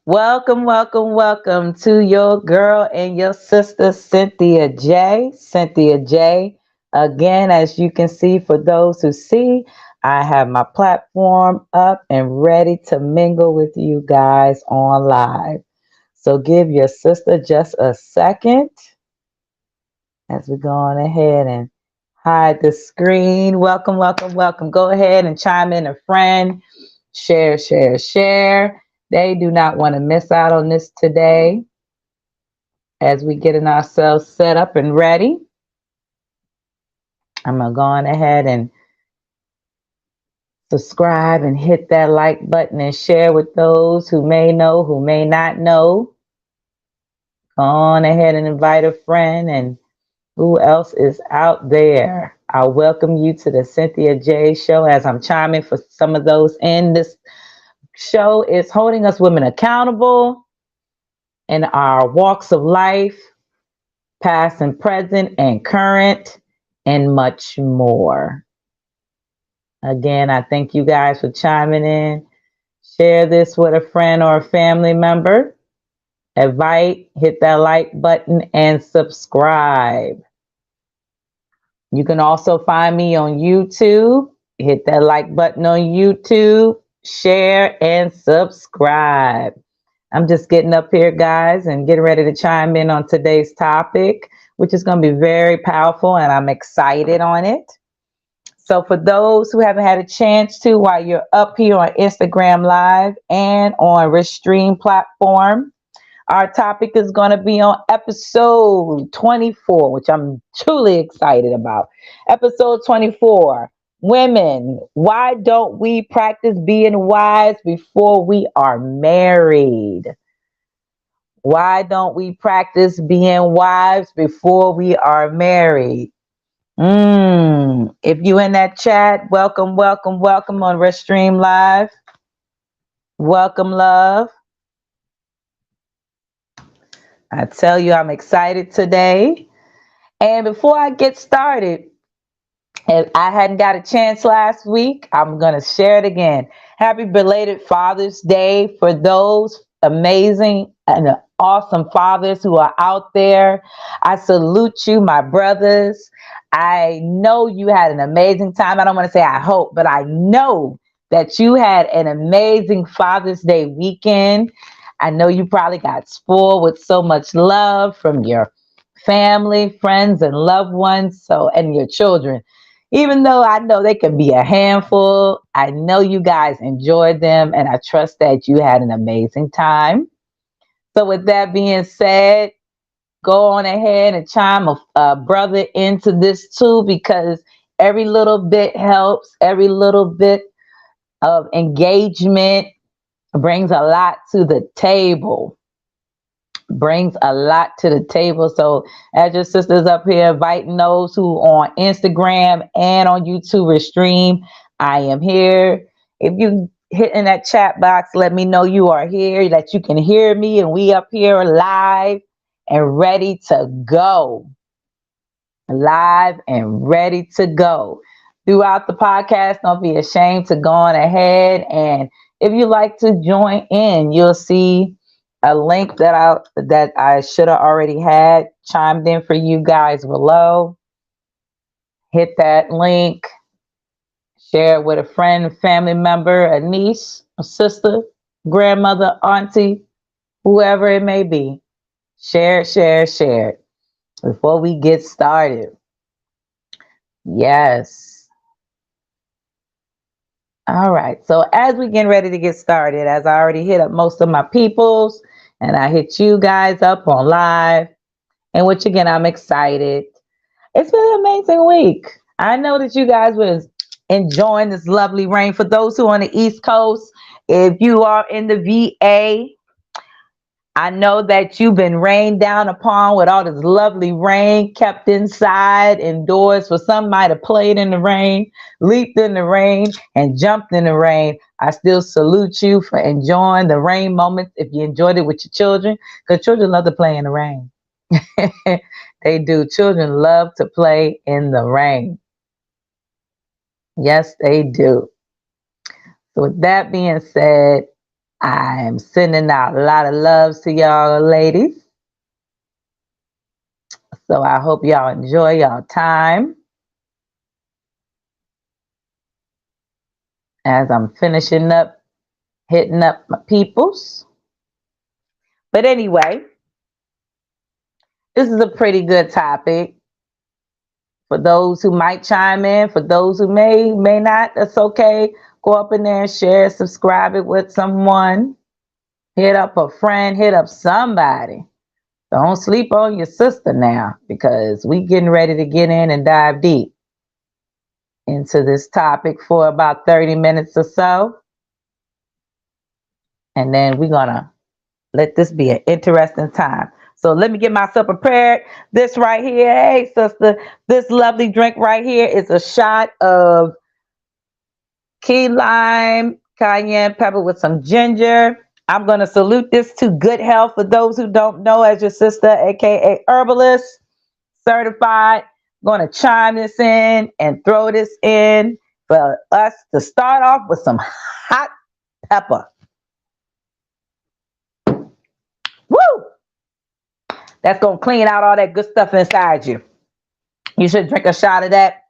Welcome, welcome, welcome to your girl and your sister, Cynthia J. Cynthia J. Again, as you can see, for those who see, I have my platform up and ready to mingle with you guys on live. So give your sister just a second as we go on ahead and hide the screen. Welcome, welcome, welcome. Go ahead and chime in a friend. Share, share, share. They do not want to miss out on this today as we getting ourselves set up and ready. I'm going to go on ahead and subscribe and hit that like button and share with those who may know, who may not know. Go on ahead and invite a friend and who else is out there. I welcome you to the Cynthia J Show as I'm chiming for some of those in this show is holding us women accountable in our walks of life, past and present and current, and much more. Again, I thank you guys for chiming in. Share this with a friend or a family member. Invite, hit that like button, and subscribe. You can also find me on YouTube. Hit that like button on YouTube, share, and subscribe. I'm just getting up here, guys, and getting ready to chime in on today's topic, which is going to be very powerful, and I'm excited on it. So for those who haven't had a chance to, while you're up here on Instagram Live and on Restream platform, our topic is going to be on episode 24, which I'm truly excited about. Episode 24, women, why don't we practice being wives before we are married? Why don't we practice being wives before we are married? If you in that chat, welcome, welcome, welcome on Restream Live. Welcome, love. I tell you, I'm excited today. And before I get started, if I hadn't got a chance last week, I'm going to share it again. Happy belated Father's Day for those amazing and awesome fathers who are out there. I salute you, my brothers. I know you had an amazing time. I don't want to say I hope, but I know that you had an amazing Father's Day weekend. I know you probably got spoiled with so much love from your family, friends, and loved ones, and your children. Even though I know they can be a handful, I know you guys enjoyed them, and I trust that you had an amazing time. So with that being said, go on ahead and chime a brother into this too, because every little bit helps. Every little bit of engagement brings a lot to the table. Brings a lot to the table. So as your sisters up here inviting those who on Instagram and on YouTube or stream, I am here. If you hit in that chat box, let me know you are here, that you can hear me, and we up here live and ready to go. Live and ready to go. Throughout the podcast, don't be ashamed to go on ahead, and if you like to join in, you'll see a link that I should have already had chimed in for you guys below. Hit that link, share it with a friend, family member, a niece, a sister, grandmother, auntie, whoever it may be. Share it, share it, share it. Before we get started. Yes. All right. So as we get ready to get started, as I already hit up most of my peoples, and I hit you guys up on live, and which again, I'm excited. It's been an amazing week. I know that you guys were enjoying this lovely rain. For those who are on the East Coast, if you are in the VA, I know that you've been rained down upon with all this lovely rain, kept inside, indoors. For some might have played in the rain, leaped in the rain, and jumped in the rain. I still salute you for enjoying the rain moments if you enjoyed it with your children, because children love to play in the rain. They do. Children love to play in the rain. Yes, they do. So with that being said, I am sending out a lot of loves to y'all ladies. So I hope y'all enjoy y'all time as I'm finishing up, hitting up my peoples. But anyway, this is a pretty good topic for those who might chime in, for those who may not. That's okay. Go up in there and share, subscribe it with someone. Hit up a friend, hit up somebody. Don't sleep on your sister now, because we getting ready to get in and dive deep into this topic for about 30 minutes or so. And then we're going to let this be an interesting time. So let me get myself prepared. This right here, hey sister, this lovely drink right here is a shot of key lime, cayenne pepper with some ginger. I'm going to salute this to good health for those who don't know, as your sister, aka herbalist, certified. Going to chime this in and throw this in for us to start off with some hot pepper. Woo! That's going to clean out all that good stuff inside you. You should drink a shot of that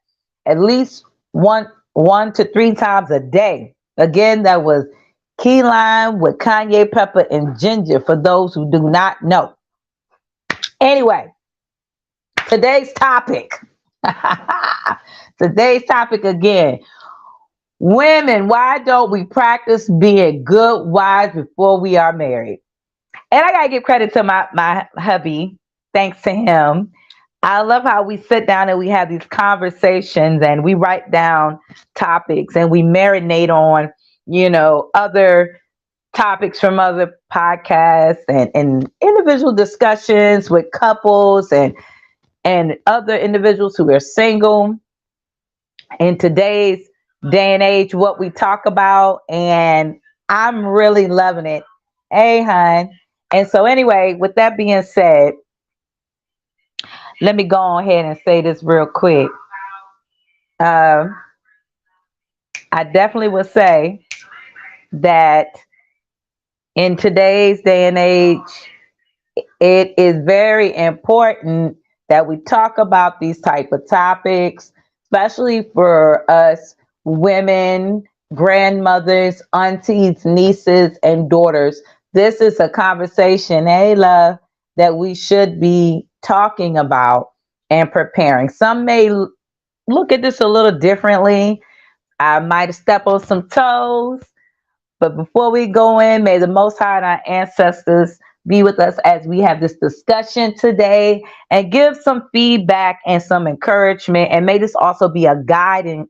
at least one to 3 times a day. Again, that was key lime with cayenne pepper and ginger for those who do not know. Anyway, today's topic. Today's topic again. Women, why don't we practice being good wives before we are married? And I got to give credit to my hubby. Thanks to him. I love how we sit down and we have these conversations and we write down topics and we marinate on, other topics from other podcasts and individual discussions with couples and other individuals who are single. In today's day and age, what we talk about, and I'm really loving it. Hey, hon. And so anyway, with that being said, let me go ahead and say this real quick. I definitely would say that in today's day and age, it is very important that we talk about these type of topics, especially for us women, grandmothers, aunties, nieces, and daughters. This is a conversation, hey love, that we should be talking about and preparing. Some may look at this a little differently. I might have stepped on some toes, but before we go in, may the Most High and our ancestors be with us as we have this discussion today and give some feedback and some encouragement. And may this also be a guiding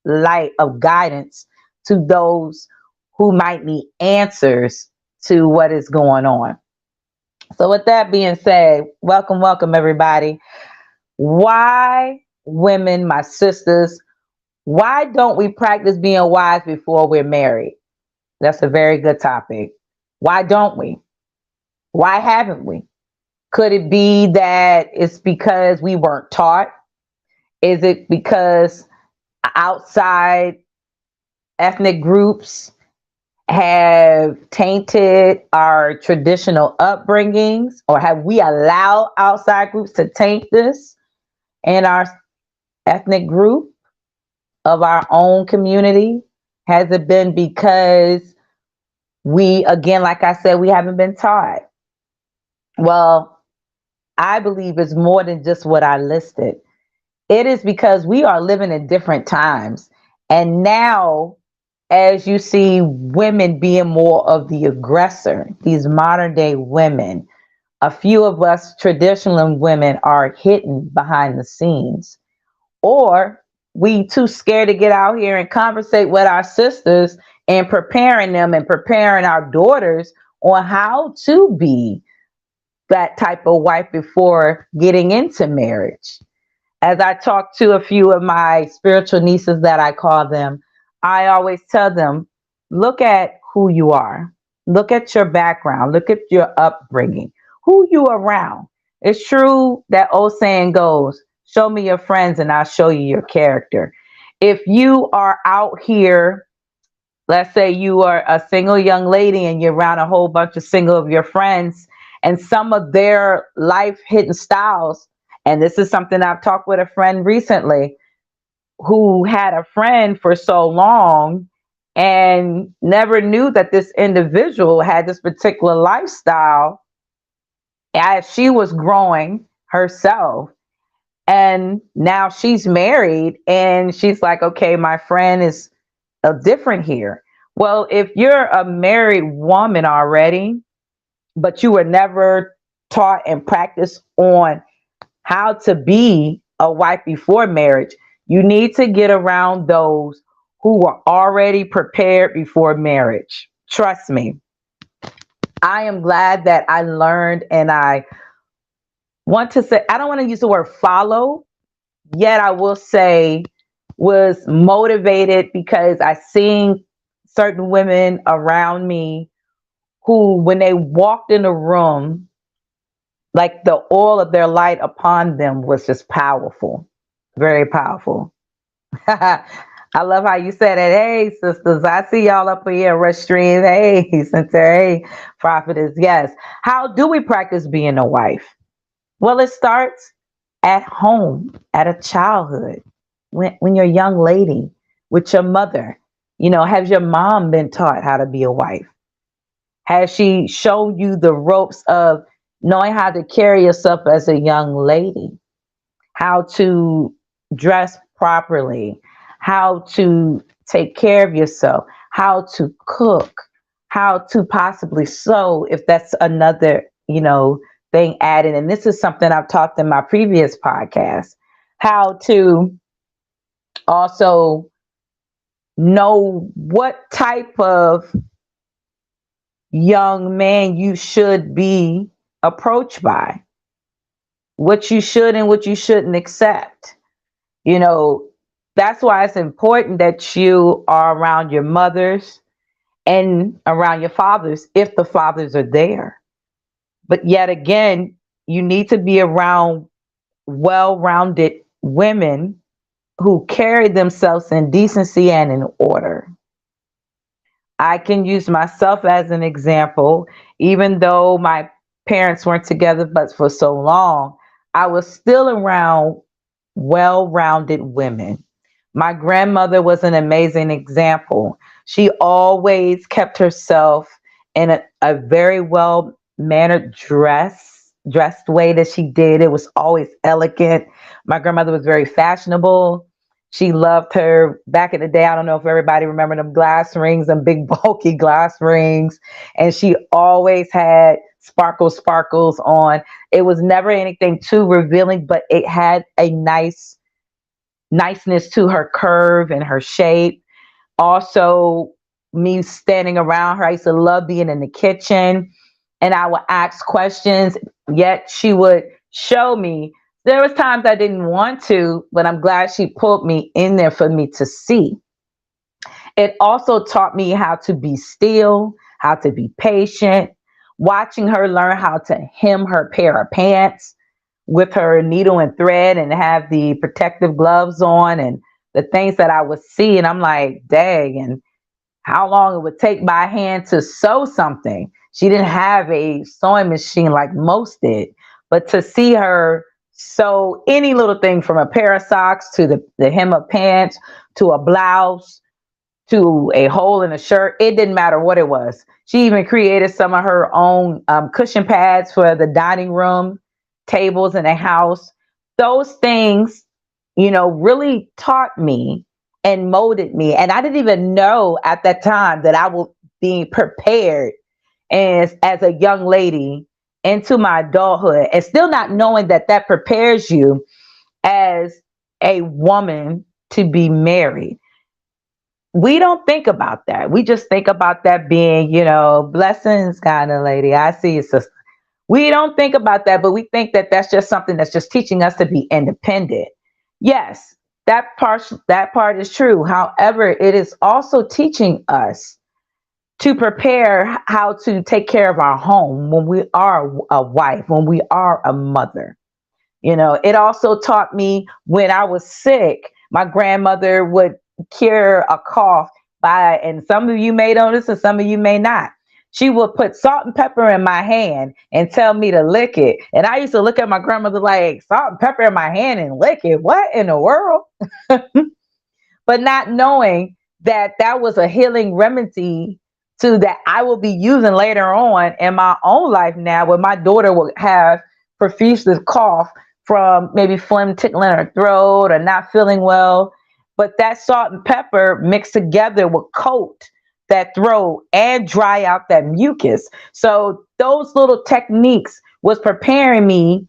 light of guidance to those who might need answers to what is going on. So with that being said, welcome everybody. Why, women, my sisters, why don't we practice being wise before we're married? That's a very good topic. Why don't we? Why haven't we? Could it be that it's because we weren't taught? Is it because outside ethnic groups have tainted our traditional upbringings, or have we allowed outside groups to taint this in our ethnic group of our own community? Has it been because we, again, like I said, we haven't been taught? Well, I believe it's more than just what I listed. It is because we are living in different times. And now, as you see women being more of the aggressor, these modern day women, a few of us traditional women are hidden behind the scenes, or we too scared to get out here and conversate with our sisters and preparing them and preparing our daughters on how to be that type of wife before getting into marriage. As I talk to a few of my spiritual nieces, that I call them, I always tell them, look at who you are. Look at your background. Look at your upbringing. Who you around. It's true that old saying goes, show me your friends and I'll show you your character. If you are out here, let's say you are a single young lady and you're around a whole bunch of single of your friends, and some of their life hidden styles, and this is something I've talked with a friend recently who had a friend for so long and never knew that this individual had this particular lifestyle as she was growing herself. And now she's married and she's like, okay, my friend is different here. Well, if you're a married woman already, but you were never taught and practiced on how to be a wife before marriage, you need to get around those who were already prepared before marriage. Trust me. I am glad that I learned, and I want to say, I don't want to use the word follow, yet I will say was motivated because I seen certain women around me who, when they walked in the room, like the oil of their light upon them was just powerful, very powerful. I love how you said it. Hey, sisters, I see y'all up here, Rush Stream. Hey, Cynthia. Hey, prophetess. Yes. How do we practice being a wife? Well, it starts at home, at a childhood, when you're a young lady with your mother. Has your mom been taught how to be a wife? Has she shown you the ropes of knowing how to carry yourself as a young lady? How to dress properly? How to take care of yourself? How to cook? How to possibly sew, if that's another, thing added. And this is something I've talked in my previous podcast. How to also know what type of young man you should be approached by, what you should and what you shouldn't accept. That's why it's important that you are around your mothers and around your fathers if the fathers are there. But yet again, you need to be around well-rounded women who carry themselves in decency and in order. I can use myself as an example. Even though my parents weren't together but for so long, I was still around well-rounded women. My grandmother was an amazing example. She always kept herself in a very well mannered dressed way that she did. It was always elegant. My grandmother was very fashionable. She loved her back in the day. I don't know if everybody remember them glass rings, them big bulky glass rings. And she always had sparkles on. It was never anything too revealing, but it had a niceness to her curve and her shape. Also, me standing around her, I used to love being in the kitchen and I would ask questions, yet she would show me. There was times I didn't want to, but I'm glad she pulled me in there for me to see. It also taught me how to be still, how to be patient, watching her learn how to hem her pair of pants with her needle and thread and have the protective gloves on, and the things that I would see. And I'm like, dang, and how long it would take by hand to sew something. She didn't have a sewing machine like most did, but to see her sew any little thing from a pair of socks to the hem of pants to a blouse to a hole in a shirt, it didn't matter what it was. She even created some of her own cushion pads for the dining room tables in the house. Those things, really taught me and molded me. And I didn't even know at that time that I was being prepared as a young lady into my adulthood, and still not knowing that that prepares you as a woman to be married. We don't think about that. We just think about that being, blessings kind of lady. I see you, sister. We don't think about that, but we think that that's just something that's just teaching us to be independent. Yes, that part is true. However, it is also teaching us to prepare how to take care of our home when we are a wife, when we are a mother. It also taught me when I was sick, My grandmother would cure a cough by, and some of you may know this and some of you may not. She would put salt and pepper in my hand and tell me to lick it. And I used to look at my grandmother like, salt and pepper in my hand and lick it? What in the world? But not knowing that that was a healing remedy to that I will be using later on in my own life now, where my daughter will have profuse cough from maybe phlegm tickling her throat or not feeling well. But that salt and pepper mixed together will coat that throat and dry out that mucus. So those little techniques was preparing me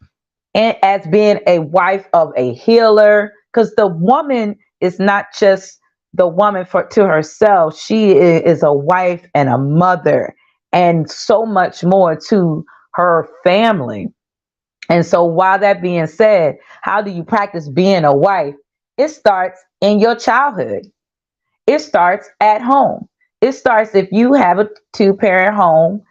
as being a wife of a healer, because the woman is not just the woman for to herself. She is a wife and a mother and so much more to her family. And so while that being said, how do you practice being a wife? It starts in your childhood. It starts at home. It starts if you have a two-parent home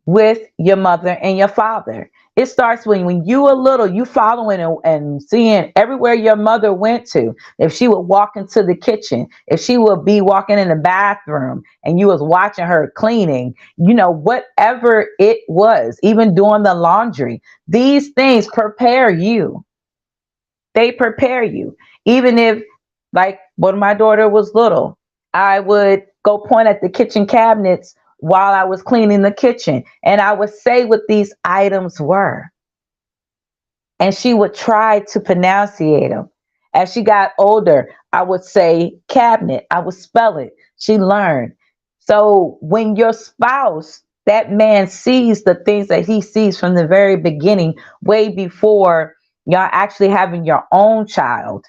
with your mother and your father. It starts when you were little, you following and seeing everywhere your mother went to. If she would walk into the kitchen, if she would be walking in the bathroom and you was watching her cleaning, whatever it was, even doing the laundry, these things prepare you. They prepare you. Even if, like when my daughter was little, I would go point at the kitchen cabinets while I was cleaning the kitchen, and I would say what these items were. And she would try to pronunciate them. As she got older, I would say cabinet. I would spell it. She learned. So when your spouse, that man sees the things that he sees from the very beginning, way before y'all actually having your own child,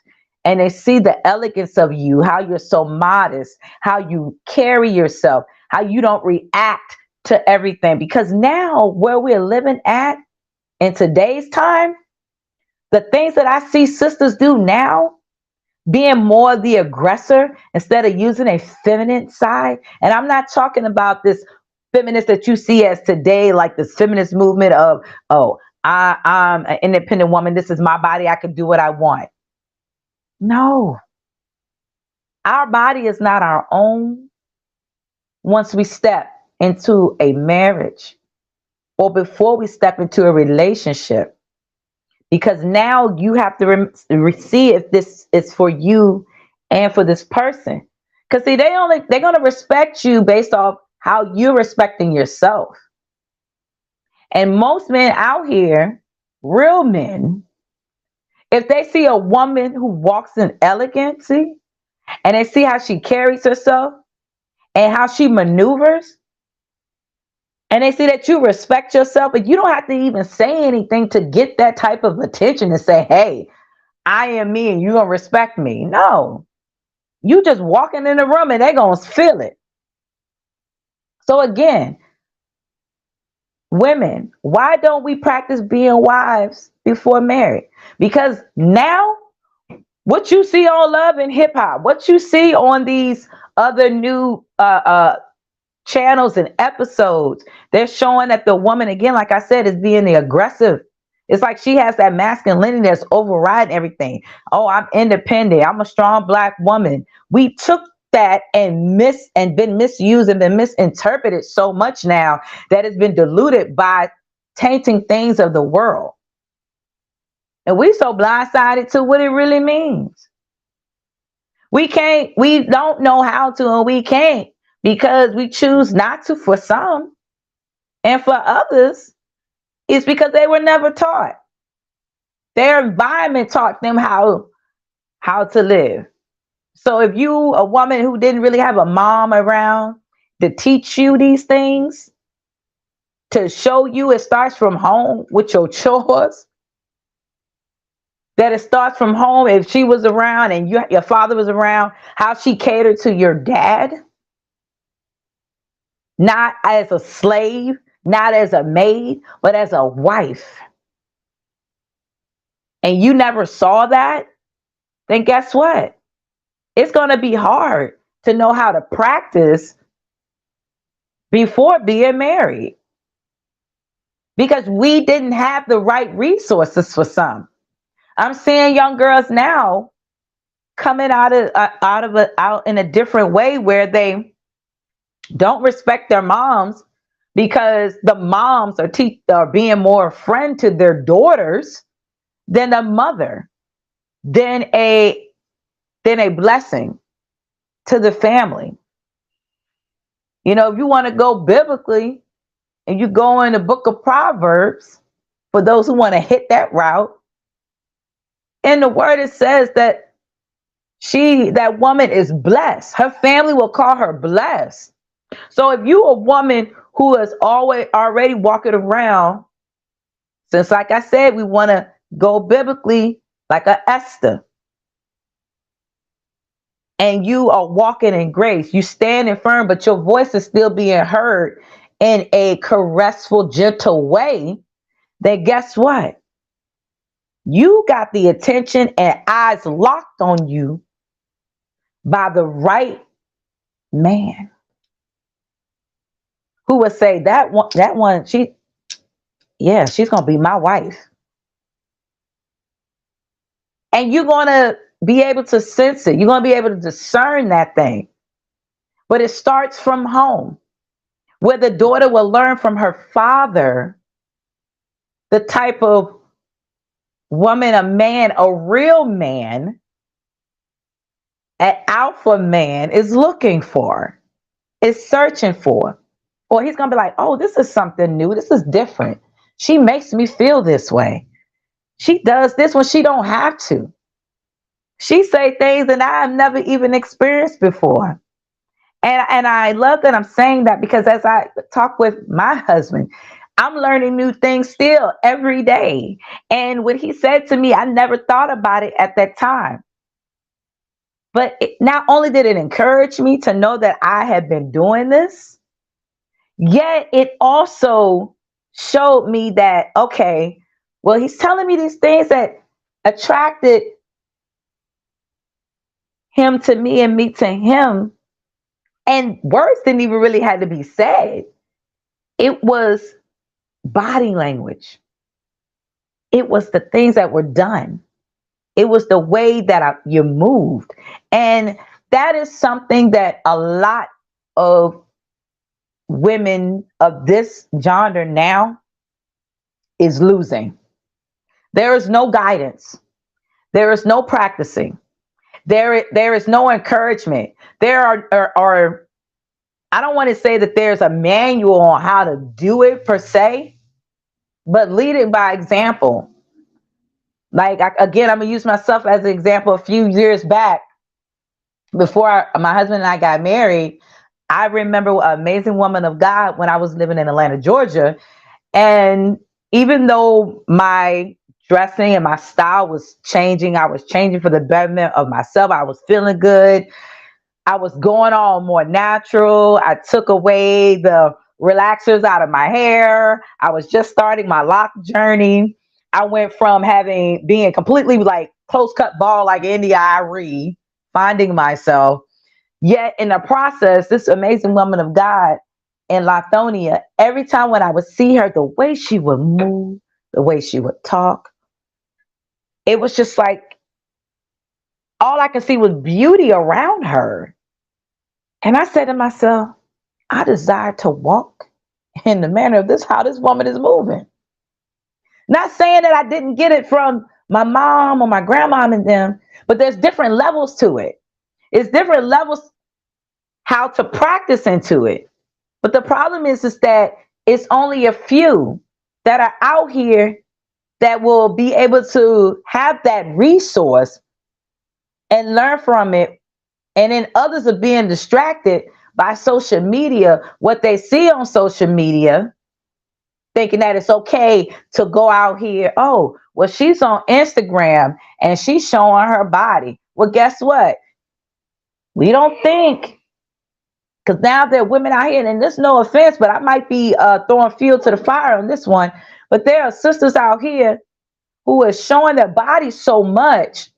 and they see the elegance of you, how you're so modest, how you carry yourself, how you don't react to everything. Because now where we're living at in today's time, the things that I see sisters do now, being more the aggressor instead of using a feminine side. And I'm not talking about this feminist that you see as today, like this feminist movement of, oh, I'm an independent woman. This is my body. I can do what I want. No, our body is not our own once we step into a marriage or before we step into a relationship, because now you have to see if this is for you and for this person. Because see, they're going to respect you based off how you're respecting yourself. And most men out here, real men, if they see a woman who walks in elegancy and they see how she carries herself and how she maneuvers, and they see that you respect yourself, but you don't have to even say anything to get that type of attention and say, hey, I am me and you're going to respect me. No, you just walking in the room and they're going to feel it. So again, women, why don't we practice being wives before marriage? Because now what you see on Love and Hip Hop, what you see on these other new channels and episodes, they're showing that the woman, again, like I said, is being the aggressive. It's like she has that masculinity that's overriding everything. Oh, I'm independent. I'm a strong Black woman. We took that and been misused and been misinterpreted so much now that it's been diluted by tainting things of the world. And we so blindsided to what it really means. We don't know how to, and we can't, because we choose not to for some. And for others, it's because they were never taught. Their environment taught them how to live. So if you, a woman who didn't really have a mom around to teach you these things, to show you it starts from home with your chores, that it starts from home, if she was around and your father was around, how she catered to your dad, not as a slave, not as a maid, but as a wife. And you never saw that, then guess what? It's going to be hard to know how to practice before being married, because we didn't have the right resources for some. I'm seeing young girls now coming out in a different way where they don't respect their moms because the moms are being more a friend to their daughters than a mother, than a blessing to the family. You know, if you want to go biblically and you go in the book of Proverbs, for those who want to hit that route, in the word it says that that woman is blessed. Her family will call her blessed. So if you a woman who is already walking around, since like I said, we want to go biblically like a Esther, and you are walking in grace, you standing firm, but your voice is still being heard in a caressful, gentle way, then guess what? You got the attention and eyes locked on you by the right man who would say she's gonna be my wife. And you're gonna be able to sense it. You're gonna be able to discern that thing. But it starts from home, where the daughter will learn from her father the type of woman, a man, a real man, an alpha man is looking for, is searching for. Or he's gonna be like, oh, this is something new. This is different. She makes me feel this way. She does this when she don't have to. She say things that I have never even experienced before. And I love that I'm saying that, because as I talk with my husband, I'm learning new things still every day. And what he said to me, I never thought about it at that time. But not only did it encourage me to know that I had been doing this, yet it also showed me that, okay, well, he's telling me these things that attracted him to me and me to him. And words didn't even really have to be said. It was body language. It was the things that were done. It was the way that you moved. And that is something that a lot of women of this genre now is losing. There is no guidance. There is no practicing. There is no encouragement. There are I don't want to say that there's a manual on how to do it per se, but lead it by example. Like, again, I'm going to use myself as an example. A few years back, before my husband and I got married, I remember an amazing woman of God when I was living in Atlanta, Georgia. And even though my dressing and my style was changing, I was changing for the betterment of myself. I was feeling good. I was going all more natural. I took away the relaxers out of my hair. I was just starting my lock journey. I went from being completely like close cut bald like India Irie, finding myself. Yet in the process, this amazing woman of God in Lithonia, every time when I would see her, the way she would move, the way she would talk, it was just like all I could see was beauty around her. And I said to myself, I desire to walk in the manner of this, how this woman is moving. Not saying that I didn't get it from my mom or my grandmom and them, but there's different levels to it. It's different levels how to practice into it. But the problem is that it's only a few that are out here that will be able to have that resource and learn from it. And then others are being distracted by social media, what they see on social media, thinking that it's okay to go out here. Oh, well, she's on Instagram and she's showing her body. Well, guess what? We don't think, because now there are women out here, and there's no offense, but I might be throwing fuel to the fire on this one. But there are sisters out here who are showing their bodies so much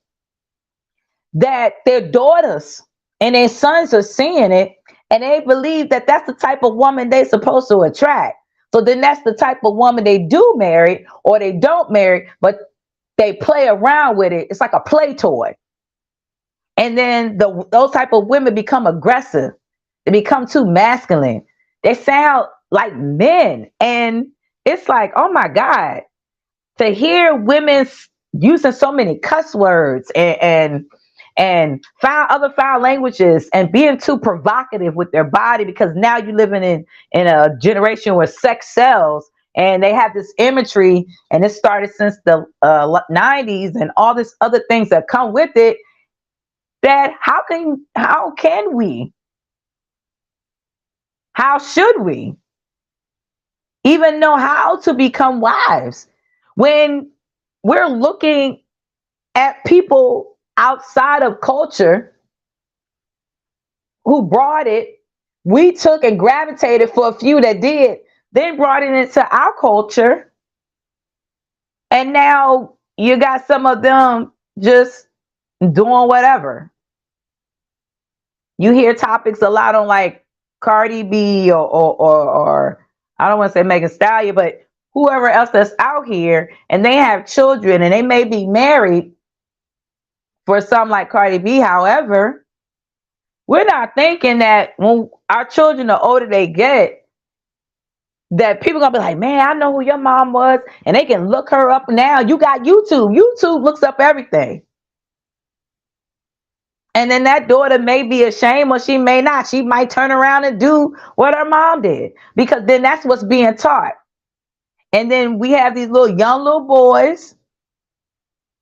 that their daughters and their sons are seeing it, and they believe that that's the type of woman they're supposed to attract. So then that's the type of woman they do marry, or they don't marry, but they play around with it. It's like a play toy. And then those type of women become aggressive. They become too masculine. They sound like men. And it's like, oh my God, to hear women using so many cuss words and foul languages and being too provocative with their body, because now you're living in a generation where sex sells, and they have this imagery, and it started since the 90s, and all this other things that come with it, that how can we, how should we even know how to become wives when we're looking at people outside of culture who brought it? We took and gravitated for a few that did, then brought it into our culture, and now you got some of them just doing whatever. You hear topics a lot on like Cardi B or I don't want to say Megan Stallion, but whoever else that's out here, and they have children and they may be married for some like Cardi B. However, we're not thinking that when our children, the older they get, that people gonna be like, man, I know who your mom was, and they can look her up now. You got YouTube. YouTube looks up everything. And then that daughter may be ashamed, or she may not. She might turn around and do what her mom did, because then that's what's being taught. And then we have these young little boys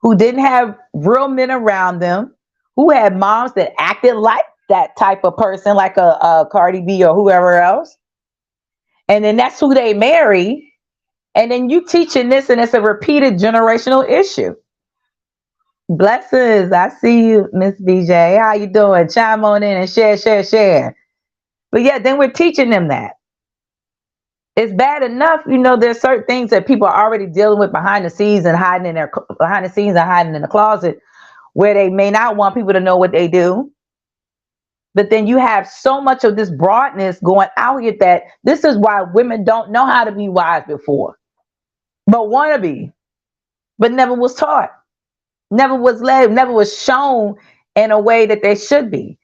who didn't have real men around them, who had moms that acted like that type of person, like a Cardi B or whoever else. And then that's who they marry. And then you teaching this, and it's a repeated generational issue. Blessings. I see you, Miss BJ. How you doing? Chime on in and share. But yeah, then we're teaching them that. It's bad enough, there's certain things that people are already dealing with behind the scenes and hiding in the closet, where they may not want people to know what they do. But then you have so much of this broadness going out here that this is why women don't know how to be wives before, but want to be, but never was taught, never was led, never was shown in a way that they should be.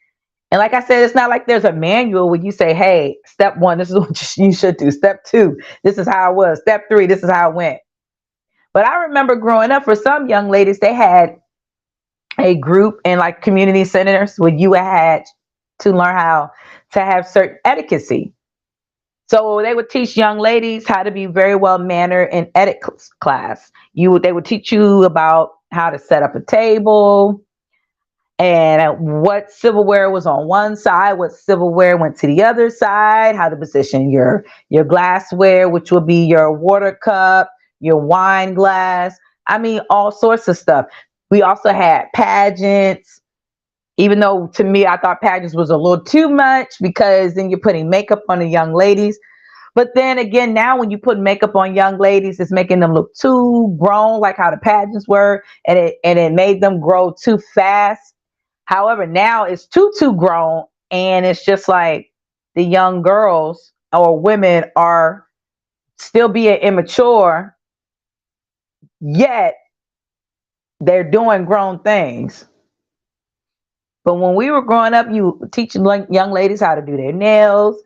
And like I said, it's not like there's a manual where you say, hey, step 1, this is what you should do. Step 2, this is how it was. Step 3, this is how it went. But I remember growing up, for some young ladies, they had a group in like community centers where you had to learn how to have certain etiquette. So they would teach young ladies how to be very well mannered in etiquette class. They would teach you about how to set up a table, and what silverware was on one side, what silverware went to the other side, how to position your glassware, which will be your water cup, your wine glass. I mean, all sorts of stuff. We also had pageants, even though to me, I thought pageants was a little too much, because then you're putting makeup on the young ladies. But then again, now when you put makeup on young ladies, it's making them look too grown, like how the pageants were, and it made them grow too fast. However, now it's too grown, and it's just like the young girls or women are still being immature, yet they're doing grown things. But when we were growing up, you teaching young ladies how to do their nails,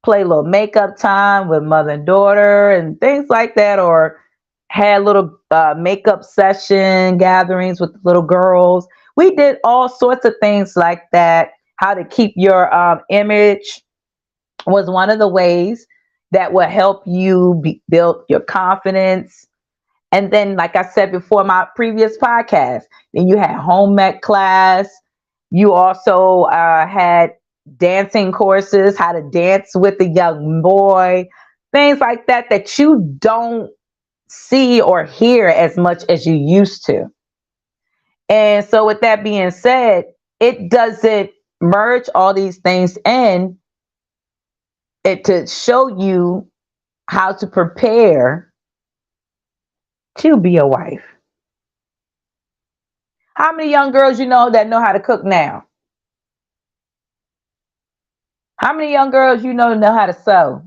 play a little makeup time with mother and daughter and things like that, or had little makeup session gatherings with little girls. We did all sorts of things like that. How to keep your image was one of the ways that will help you build your confidence. And then, like I said before, my previous podcast, then you had home ec class. You also had dancing courses, how to dance with a young boy, things like that, that you don't see or hear as much as you used to. And so with that being said, it doesn't merge all these things in it to show you how to prepare to be a wife. How many young girls you know that know how to cook now? How many young girls you know how to sew?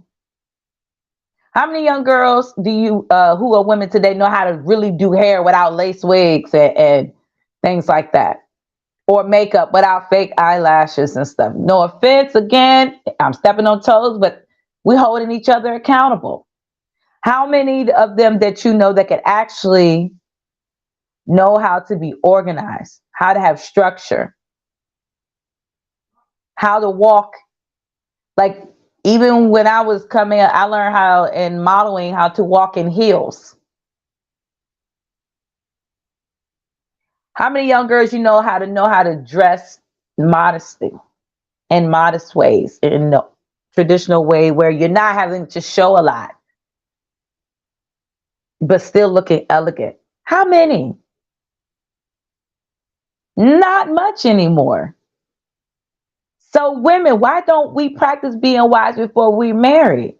How many young girls do you who are women today know how to really do hair without lace wigs and things like that? or makeup without fake eyelashes and stuff. No offense, again, I'm stepping on toes, but we're holding each other accountable. How many of them that you know that could actually know how to be organized, how to have structure, how to walk? Like, even when I was coming up, I learned how in modeling how to walk in heels. How many young girls you know how to dress modestly in modest ways, in the traditional way where you're not having to show a lot, but still looking elegant? How many? Not much anymore. So women, why don't we practice being wise before we marry?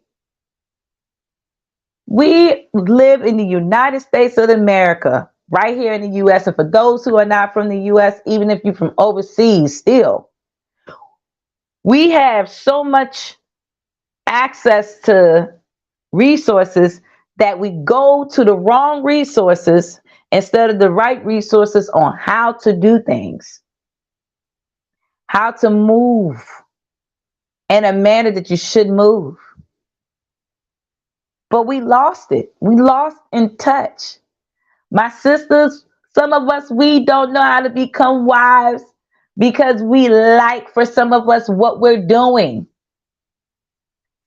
We live in the United States of America, right here in the US. And for those who are not from the US, even if you're from overseas, still, we have so much access to resources that we go to the wrong resources instead of the right resources on how to do things, how to move in a manner that you should move. But we lost it. We lost in touch. My sisters, some of us, we don't know how to become wives because we like, for some of us, what we're doing.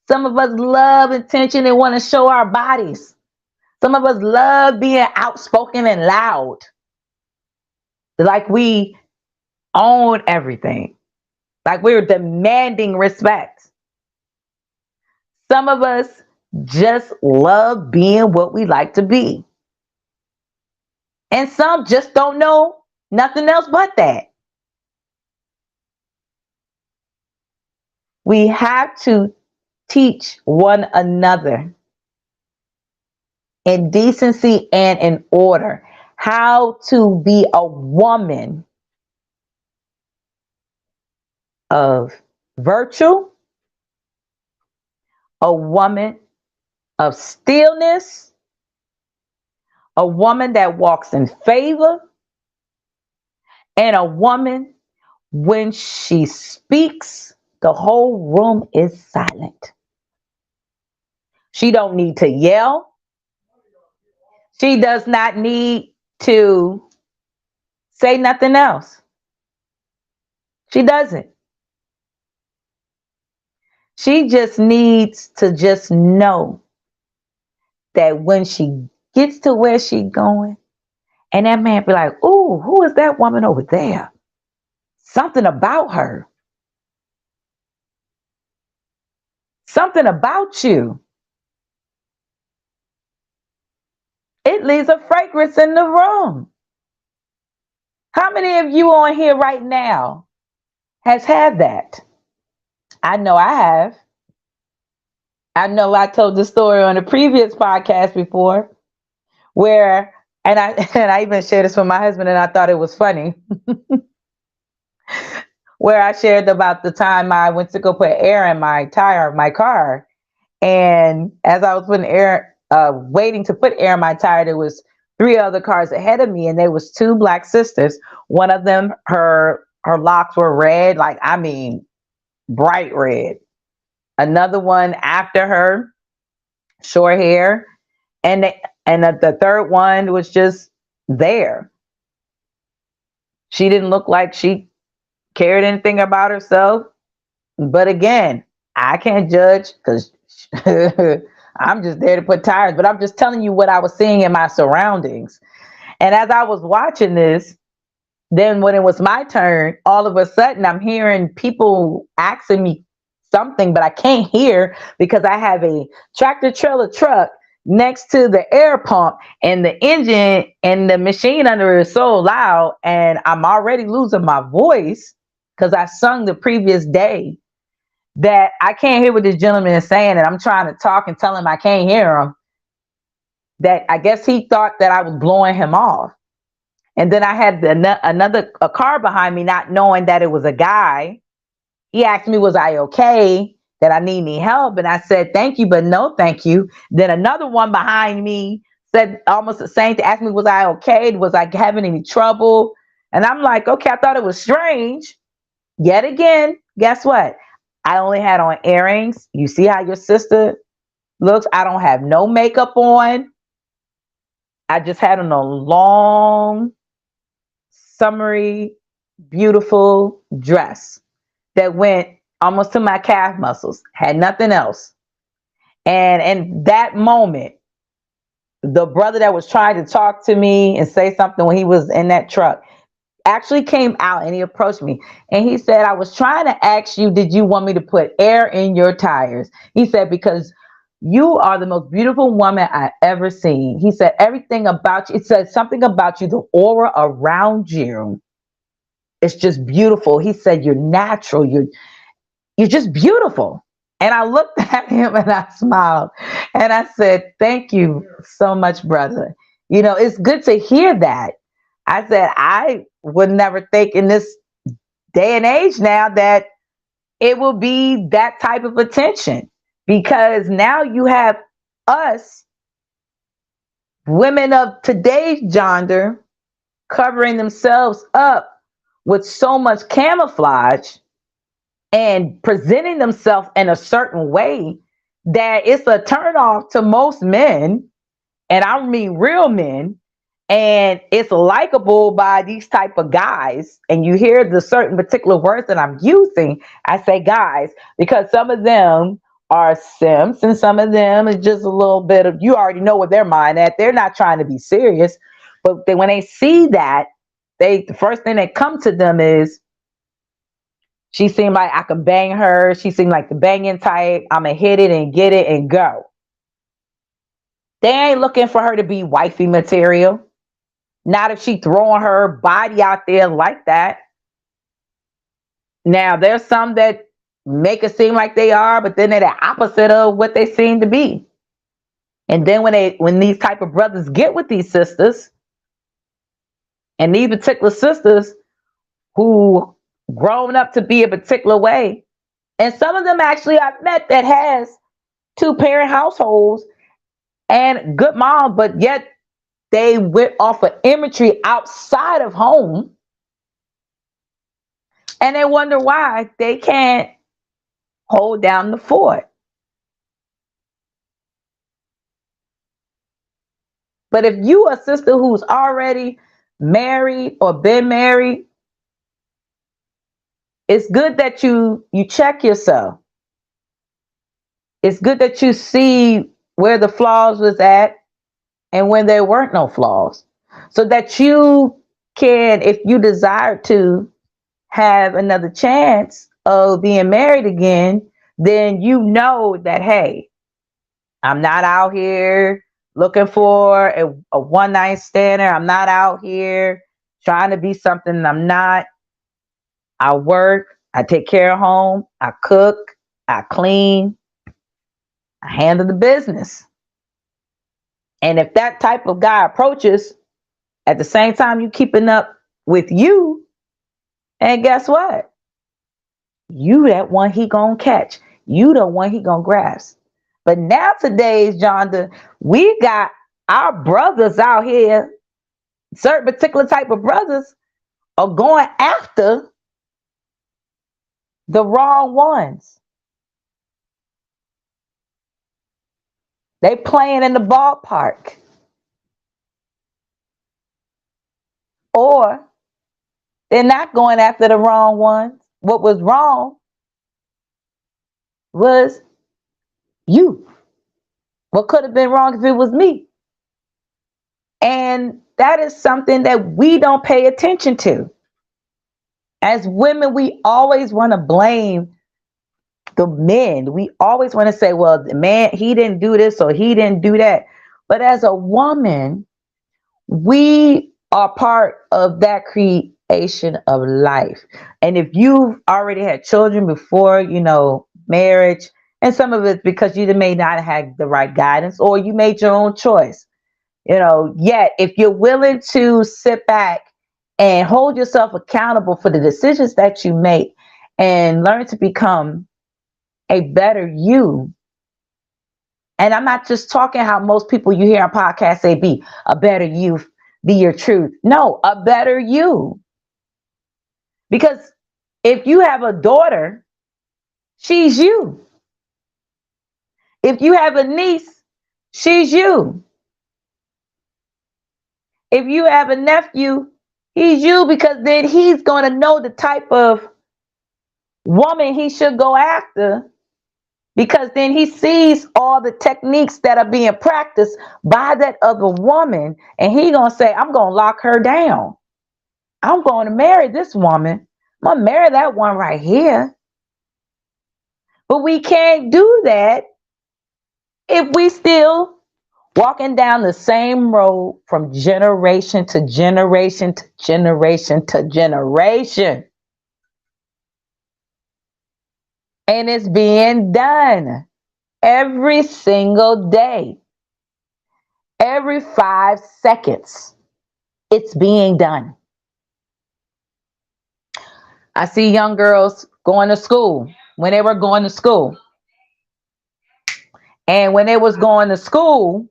Some of us love attention and want to show our bodies. Some of us love being outspoken and loud. Like we own everything. Like we're demanding respect. Some of us just love being what we like to be. And some just don't know nothing else but that. We have to teach one another in decency and in order how to be a woman of virtue, a woman of stillness, a woman that walks in favor, and a woman, when she speaks, the whole room is silent. She don't need to yell. She does not need to say nothing else. She doesn't. She just needs to just know that when she gets to where she's going, and that man be like, "Ooh, who is that woman over there? Something about her. Something about you." It leaves a fragrance in the room. How many of you on here right now has had that? I know I have. I know I told the story on a previous podcast before where, and I even shared this with my husband and I thought it was funny, where I shared about the time I went to go put air in my tire of my car. And as I was putting air, waiting to put air in my tire, there was 3 other cars ahead of me, and there was 2 black sisters. One of them, her locks were red, like, I mean, bright red. Another one after her, short hair, and the third one was just there. She didn't look like she cared anything about herself. But again, I can't judge because I'm just there to put tires, but I'm just telling you what I was seeing in my surroundings. And as I was watching this, then when it was my turn, all of a sudden I'm hearing people asking me something, but I can't hear because I have a tractor trailer truck next to the air pump, and the engine and the machine under is so loud, and I'm already losing my voice because I sung the previous day, that I can't hear what this gentleman is saying, and I'm trying to talk and tell him I can't hear him. That I guess he thought that I was blowing him off. And then I had a car behind me, not knowing that it was a guy. He asked me, was I okay? That I need any help? And I said, thank you, but no, thank you. Then another one behind me said almost the same thing, asked me, was I okay? Was I having any trouble? And I'm like, okay, I thought it was strange. Yet again, guess what? I only had on earrings. You see how your sister looks? I don't have no makeup on. I just had on a long, summery, beautiful dress that went almost to my calf muscles. Had nothing else. And in that moment, the brother that was trying to talk to me and say something when he was in that truck actually came out and he approached me and he said, I was trying to ask you, did you want me to put air in your tires? He said, because you are the most beautiful woman I ever seen. He said, everything about you, it said something about you, the aura around you. It's just beautiful. He said, you're natural. You're just beautiful. And I looked at him and I smiled and I said, thank you so much, brother. You know, it's good to hear that. I said, I would never think in this day and age now that it will be that type of attention, because now you have us women of today's gender covering themselves up with so much camouflage and presenting themselves in a certain way that it's a turnoff to most men, and I mean real men, and it's likable by these type of guys. And you hear the certain particular words that I'm using. I say guys because some of them are simps and some of them is just a little bit of, you already know what their mind at. They're not trying to be serious, but when they see that, the first thing that comes to them is, she seemed like I could bang her. She seemed like the banging type. I'm going to hit it and get it and go. They ain't looking for her to be wifey material. Not if she throwing her body out there like that. Now, there's some that make it seem like they are, but then they're the opposite of what they seem to be. And then when these type of brothers get with these sisters, and these particular sisters who grown up to be a particular way, and some of them actually I've met that has 2-parent households and good mom, but yet they went off of imagery outside of home, and they wonder why they can't hold down the fort. But if you a sister who's already married or been married, it's good that you check yourself. It's good that you see where the flaws was at and when there weren't no flaws, so that you can, if you desire to have another chance of being married again, then you know that, hey, I'm not out here looking for a one night stander. I'm not out here trying to be something I'm not. I work, I take care of home, I cook, I clean, I handle the business. And if that type of guy approaches at the same time you keeping up with you, and guess what? You that one he gonna catch. You the one he gonna grasp. But now today's Jonda, we got our brothers out here, certain particular type of brothers are going after the wrong ones. They playing in the ballpark. Or they're not going after the wrong ones. What was wrong was you. What could have been wrong if it was me? And that is something that we don't pay attention to. As women, we always want to blame the men. We always want to say, well, the man, he didn't do this or he didn't do that. But as a woman, we are part of that creation of life. And if you've already had children before, marriage, and some of it's because you may not have the right guidance or you made your own choice, yet if you're willing to sit back and hold yourself accountable for the decisions that you make and learn to become a better you. And I'm not just talking how most people you hear on podcasts say, be a better you, be your truth. No, a better you. Because if you have a daughter, she's you. If you have a niece, she's you. If you have a nephew, he's you, because then he's going to know the type of woman he should go after, because then he sees all the techniques that are being practiced by that other woman, and he going to say, I'm going to lock her down. I'm going to marry this woman. I'm going to marry that one right here. But we can't do that if we still walking down the same road from generation to generation to generation to generation. And it's being done every single day. Every 5 seconds, it's being done. I see young girls going to school when they were going to school. And when they was going to school,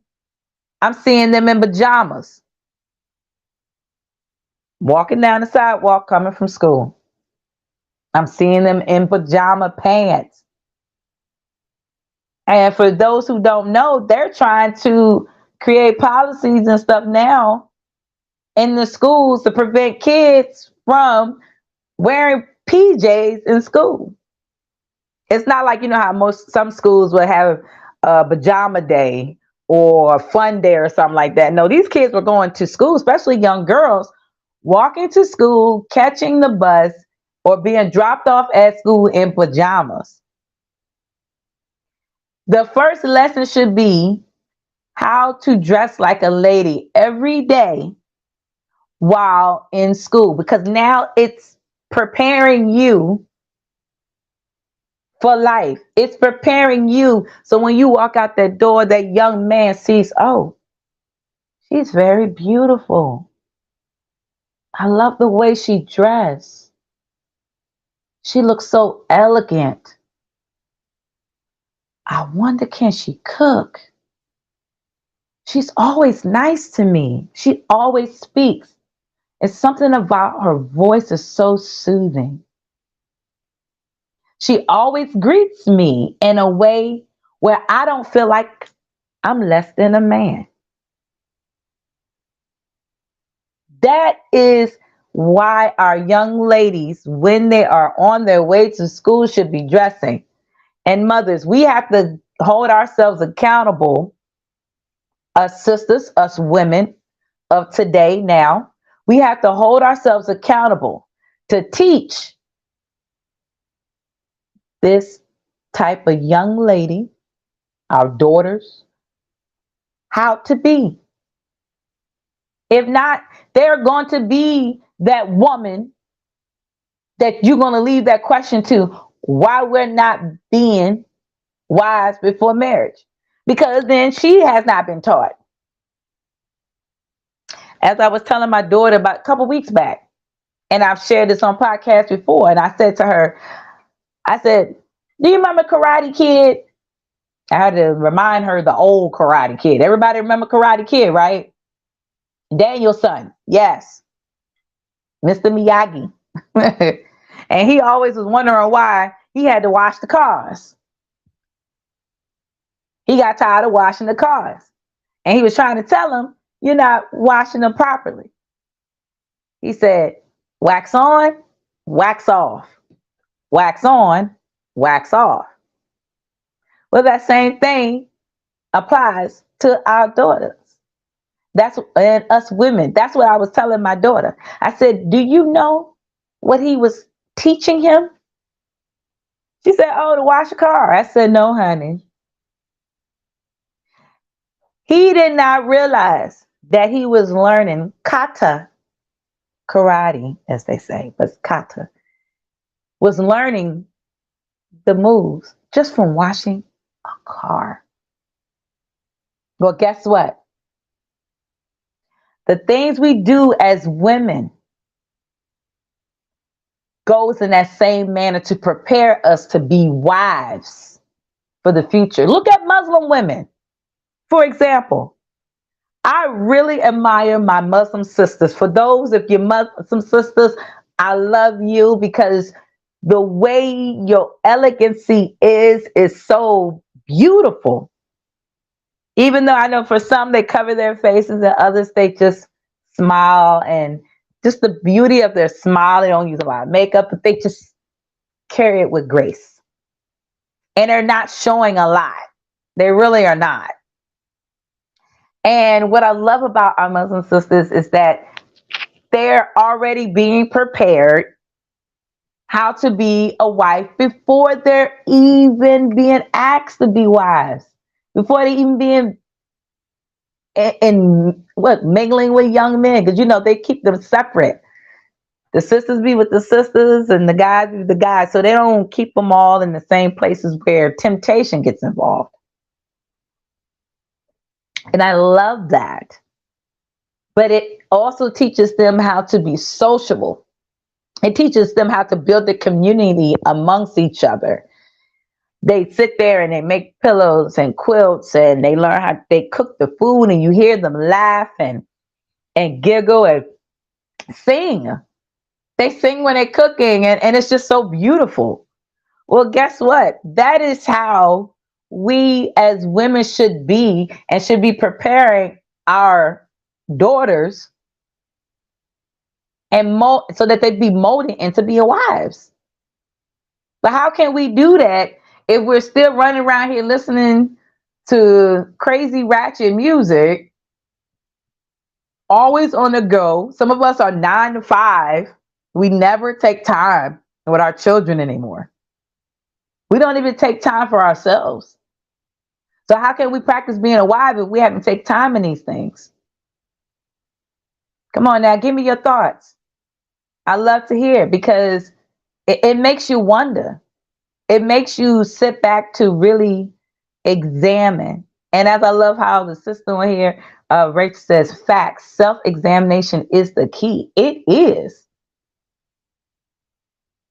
I'm seeing them in pajamas, walking down the sidewalk coming from school. I'm seeing them in pajama pants. And for those who don't know, they're trying to create policies and stuff now in the schools to prevent kids from wearing PJs in school. It's not like, you know, how some schools will have a pajama day or a fun day or something like that. No, these kids were going to school, especially young girls, walking to school, catching the bus, or being dropped off at school in pajamas. The first lesson should be how to dress like a lady every day while in school, because now it's preparing you for life. It's preparing you. So when you walk out that door, that young man sees, oh, she's very beautiful. I love the way she dressed. She looks so elegant. I wonder, can she cook? She's always nice to me. She always speaks. It's something about her voice is so soothing. She always greets me in a way where I don't feel like I'm less than a man. That is why our young ladies, when they are on their way to school, should be dressing. And mothers, we have to hold ourselves accountable. Us sisters, us women of today now, we have to hold ourselves accountable to teach this type of young lady, our daughters, how to be. If not, they're going to be that woman that you're going to leave that question to, why we're not being wives before marriage, because then she has not been taught. As I was telling my daughter about a couple weeks back, and I've shared this on podcasts before, and I said to her, I said, do you remember Karate Kid? I had to remind her the old Karate Kid. Everybody remember Karate Kid, right? Daniel's son, yes. Mr. Miyagi. And he always was wondering why he had to wash the cars. He got tired of washing the cars. And he was trying to tell him, you're not washing them properly. He said, wax on, wax off. Wax on, wax off. Well, that same thing applies to our daughters. And us women. That's what I was telling my daughter. I said, do you know what he was teaching him? She said, oh, to wash a car. I said, no, honey. He did not realize that he was learning kata, karate, as they say, but kata, was learning the moves just from washing a car. Well, guess what? The things we do as women goes in that same manner to prepare us to be wives for the future. Look at Muslim women. For example, I really admire my Muslim sisters. For those, if you're Muslim sisters, I love you because the way your elegancy is so beautiful. Even though I know for some they cover their faces and others they just smile, and just the beauty of their smile. They don't use a lot of makeup, but they just carry it with grace. And they're not showing a lot. They really are not. And what I love about our Muslim sisters is that they're already being prepared how to be a wife before they're even being asked to be wives, before they even being in what, mingling with young men, because they keep them separate. The sisters be with the sisters and the guys be with the guys, so they don't keep them all in the same places where temptation gets involved. And I love that. But it also teaches them how to be sociable. It teaches them how to build a community amongst each other. They sit there and they make pillows and quilts, and they learn how they cook the food, and you hear them laugh and giggle and sing. They sing when they're cooking, and it's just so beautiful. Well, guess what? That is how we as women should be, and should be preparing our daughters and so that they be molded into being wives. But how can we do that if we're still running around here listening to crazy ratchet music, always on the go? Some of us are 9 to 5. We never take time with our children anymore. We don't even take time for ourselves. So how can we practice being a wife if we haven't taken time in these things? Come on now, give me your thoughts. I love to hear, because it makes you wonder. It makes you sit back to really examine. And as I love how the sister on here, Rachel says, facts, self-examination is the key. It is.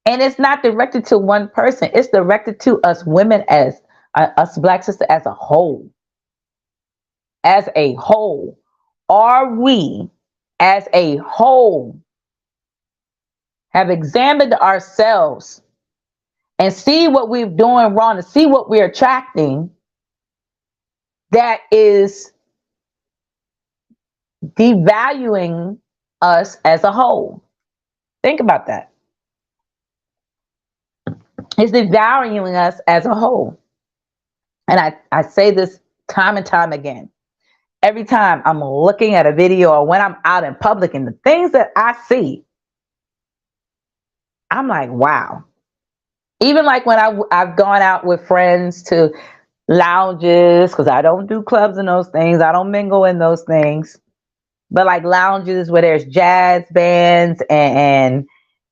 And it's not directed to one person. It's directed to us women, as us Black sisters as a whole. As a whole. Are we, as a whole, have examined ourselves and see what we're doing wrong, and see what we're attracting that is devaluing us as a whole? Think about that. It's devaluing us as a whole. And I say this time and time again. Every time I'm looking at a video, or when I'm out in public, and the things that I see, I'm like, wow. Even like when I've gone out with friends to lounges, because I don't do clubs and those things. I don't mingle in those things. But like lounges where there's jazz bands and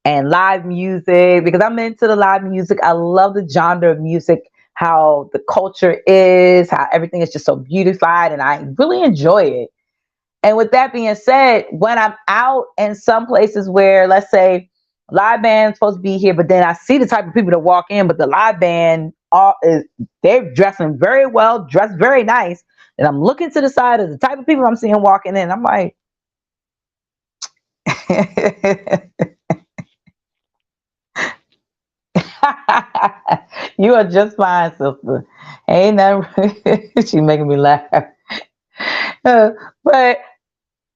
live music, because I'm into the live music. I love the genre of music, how the culture is, how everything is just so beautified, and I really enjoy it. And with that being said, when I'm out in some places where, let's say, live band's supposed to be here, but then I see the type of people that walk in, but the live band they're dressing very well, dressed very nice, and I'm looking to the side of the type of people I'm seeing walking in. I'm like, you are just fine, sister. Ain't nothing. She making me laugh. But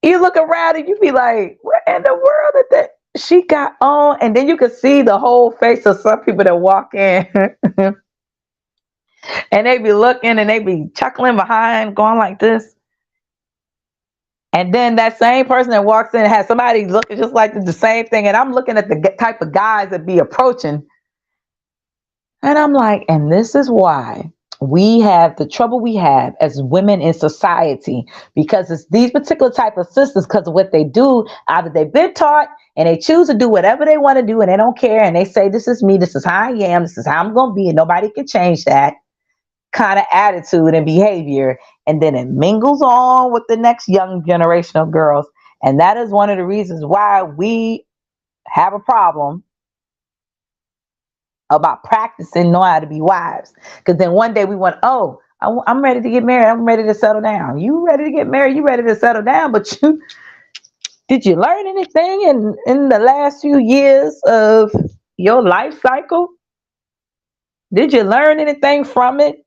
you look around and you be like, what in the world did that she got on? And then you can see the whole face of some people that walk in. And they be looking and they be chuckling behind, going like this. And then that same person that walks in has somebody looking just like the same thing. And I'm looking at the type of guys that be approaching. And I'm like, and this is why we have the trouble we have as women in society, because it's these particular type of sisters, because of what they do. Either they've been taught and they choose to do whatever they want to do, and they don't care. And they say, this is me. This is how I am. This is how I'm going to be. And nobody can change that kind of attitude and behavior. And then it mingles on with the next young generation of girls. And that is one of the reasons why we have a problem about practicing knowing how to be wives. Because then one day we want, I'm ready to get married. I'm ready to settle down. You ready to get married? You ready to settle down? But Did you learn anything in the last few years of your life cycle? Did you learn anything from it?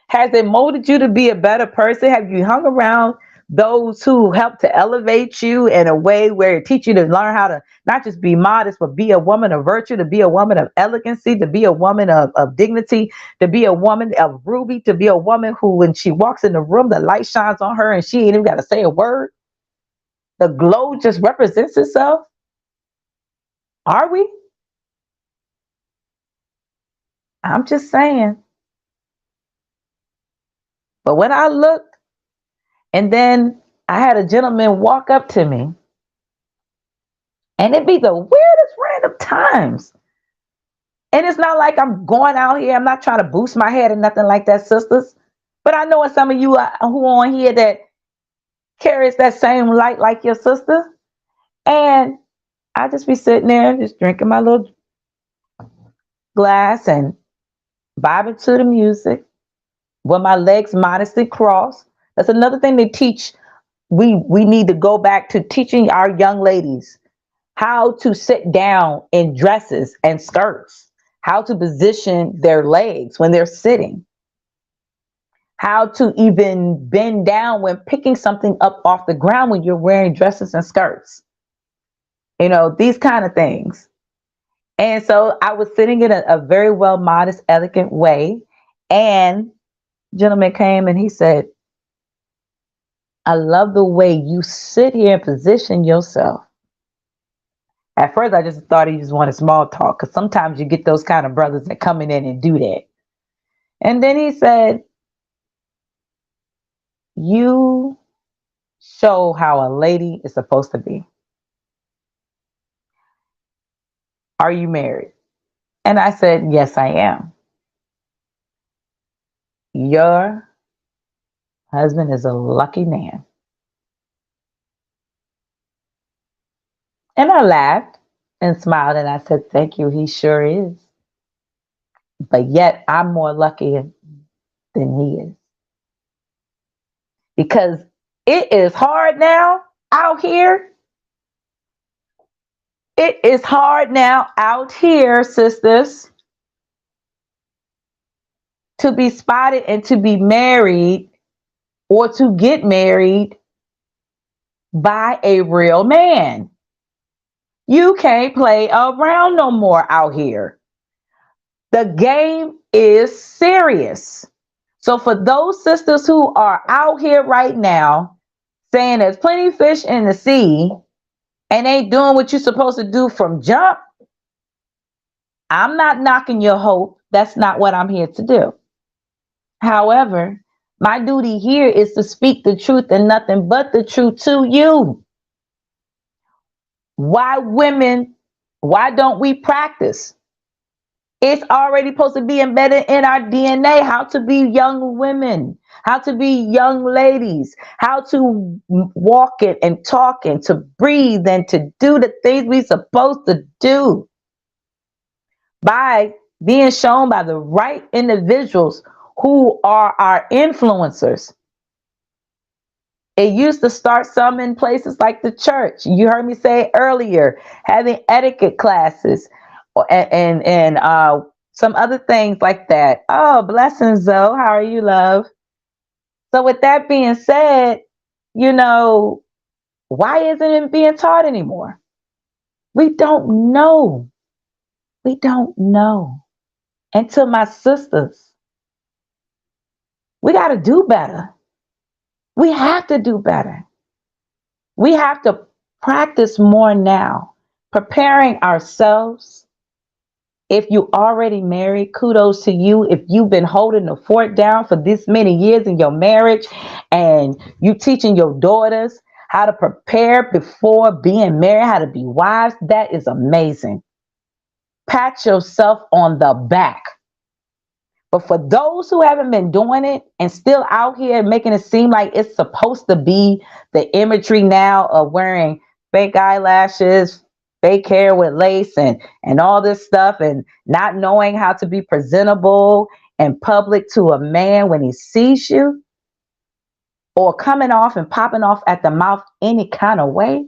Has it molded you to be a better person? Have you hung around those who help to elevate you in a way where it teach you to learn how to not just be modest, but be a woman of virtue, to be a woman of elegancy, to be a woman of dignity, to be a woman of ruby, to be a woman who, when she walks in the room, the light shines on her and she ain't even got to say a word. The glow just represents itself. Are we? I'm just saying. But when I looked, and then I had a gentleman walk up to me, and it'd be the weirdest random times. And it's not like I'm going out here, I'm not trying to boost my head or nothing like that, sisters. But I know some of you who on here that carries that same light like your sister. And I just be sitting there, just drinking my little glass and vibing to the music with my legs modestly crossed. That's another thing they teach. We need to go back to teaching our young ladies how to sit down in dresses and skirts, how to position their legs when they're sitting, how to even bend down when picking something up off the ground when you're wearing dresses and skirts. You know, these kind of things. And so I was sitting in a very well modest, elegant way. And gentleman came and he said, I love the way you sit here and position yourself. At first, I just thought he just wanted small talk, because sometimes you get those kind of brothers that come in and do that. And then he said, you show how a lady is supposed to be. Are you married? And I said, yes, I am. Your husband is a lucky man. And I laughed and smiled and I said, thank you, he sure is. But yet I'm more lucky than he is. Because it is hard now out here. It is hard now out here, sisters, to be spotted and to be married or to get married by a real man. You can't play around no more out here. The game is serious. So for those sisters who are out here right now saying there's plenty of fish in the sea and ain't doing what you're supposed to do from jump, I'm not knocking your hope. That's not what I'm here to do. However, my duty here is to speak the truth and nothing but the truth to you. Why women, why don't we practice? It's already supposed to be embedded in our DNA, how to be young women, how to be young ladies, how to walk it and talk and to breathe and to do the things we're supposed to do by being shown by the right individuals who are our influencers. It used to start some in places like the church. You heard me say earlier, having etiquette classes and some other things like that. Oh, blessings, Zoe. How are you, love? So with that being said, you know, why isn't it being taught anymore? We don't know. We don't know. And to my sisters, we got to do better. We have to do better. We have to practice more now, preparing ourselves. If you already married, kudos to you. If you've been holding the fort down for this many years in your marriage and you teaching your daughters how to prepare before being married, how to be wives, that is amazing. Pat yourself on the back. But for those who haven't been doing it and still out here making it seem like it's supposed to be the imagery now of wearing fake eyelashes, fake hair with lace and all this stuff, and not knowing how to be presentable in public to a man when he sees you, or coming off and popping off at the mouth any kind of way,